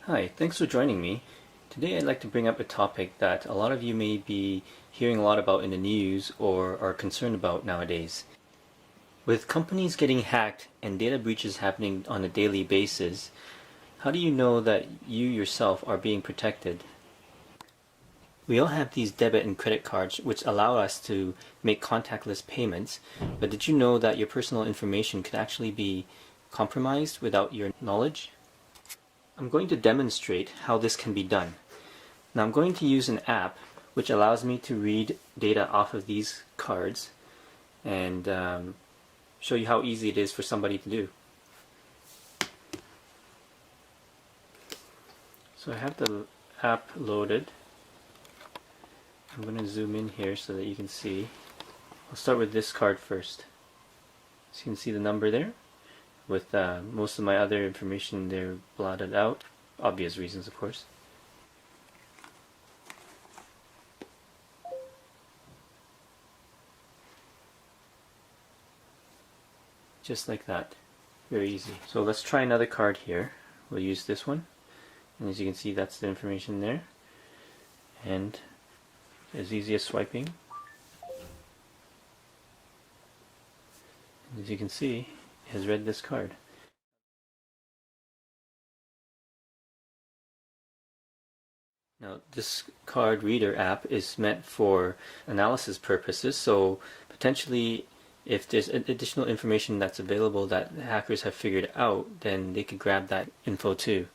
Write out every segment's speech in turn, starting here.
Hi, thanks for joining me. Today I'd like to bring up a topic that a lot of you may be hearing a lot about in the news or are concerned about nowadays. With companies getting hacked and data breaches happening on a daily basis, how do you know that you yourself are being protected? We all have these debit and credit cards which allow us to make contactless payments, but did you know that your personal information could actually be compromised without your knowledge? I'm going to demonstrate how this can be done. Now I'm going to use an app which allows me to read data off of these cards and show you how easy it is for somebody to do. So I have the app loaded. I'm going to zoom in here so that you can see. I'll start with this card first. So you can see the number there, with most of my other information there blotted out. Obvious reasons, of course. Just like that. Very easy. So let's try another card here. We'll use this one. And as you can see, that's the information there. And as easy as swiping. And as you can see, it has read this card. Now this card reader app is meant for analysis purposes, so potentially if there's additional information that's available that hackers have figured out, then they could grab that info too.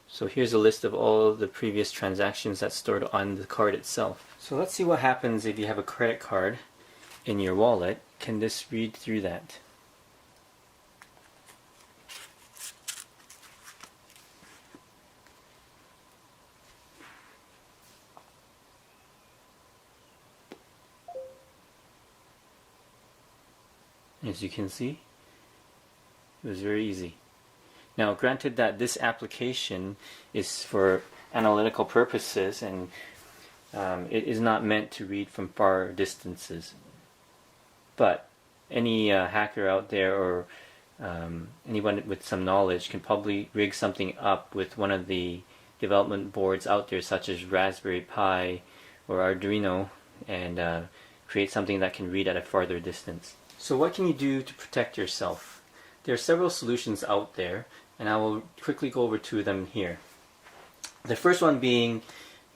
So here's a list of all the previous transactions that's stored on the card itself. So let's see what happens if you have a credit card in your wallet. Can this read through that? As you can see, it was very easy. Now, granted that this application is for analytical purposes and it is not meant to read from far distances, but any hacker out there or anyone with some knowledge can probably rig something up with one of the development boards out there, such as Raspberry Pi or Arduino, and create something that can read at a farther distance. So what can you do to protect yourself? There are several solutions out there, and I will quickly go over two of them here. The first one being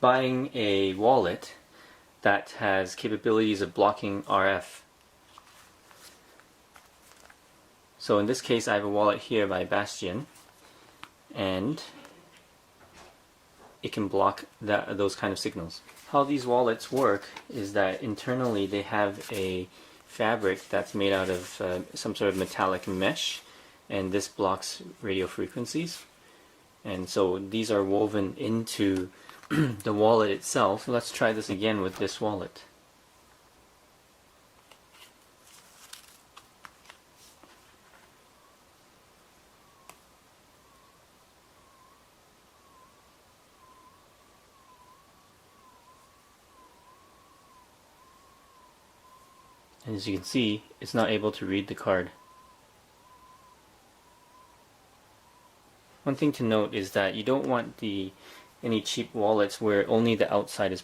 buying a wallet that has capabilities of blocking RF. So in this case I have a wallet here by Bastion, and it can block those kind of signals. How these wallets work is that internally they have a fabric that's made out of some sort of metallic mesh, and this blocks radio frequencies, and so these are woven into the wallet itself. So let's try this again with this wallet. And as you can see, it's not able to read the card. One thing to note is that you don't want any cheap wallets where only the outside is